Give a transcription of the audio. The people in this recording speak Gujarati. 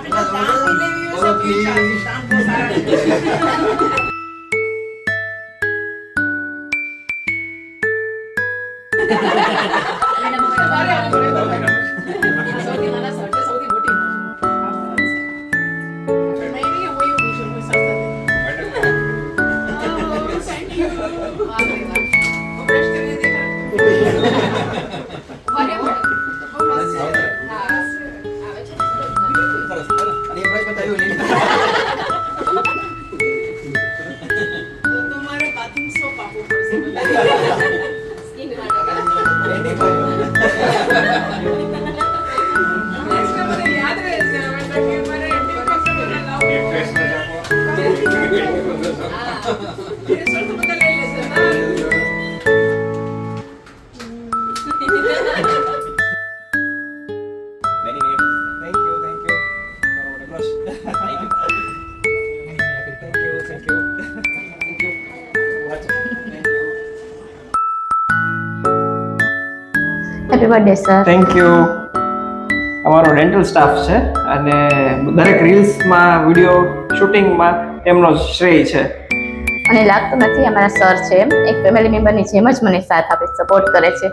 आपने जो काम भी लेवी हो सब की शाम को सारा happy birthday sir. Thank you. અમારો ડેન્ટલ સ્ટાફ છે અને દરેક રીલ્સમાં વિડીયો શૂટિંગમાં એમનો શ્રેય છે. મને લાગતું નથી અમારા સર છે એક ફેમિલી મેમ્બરની જેમ જ મને સાથ આપે સપોર્ટ કરે છે.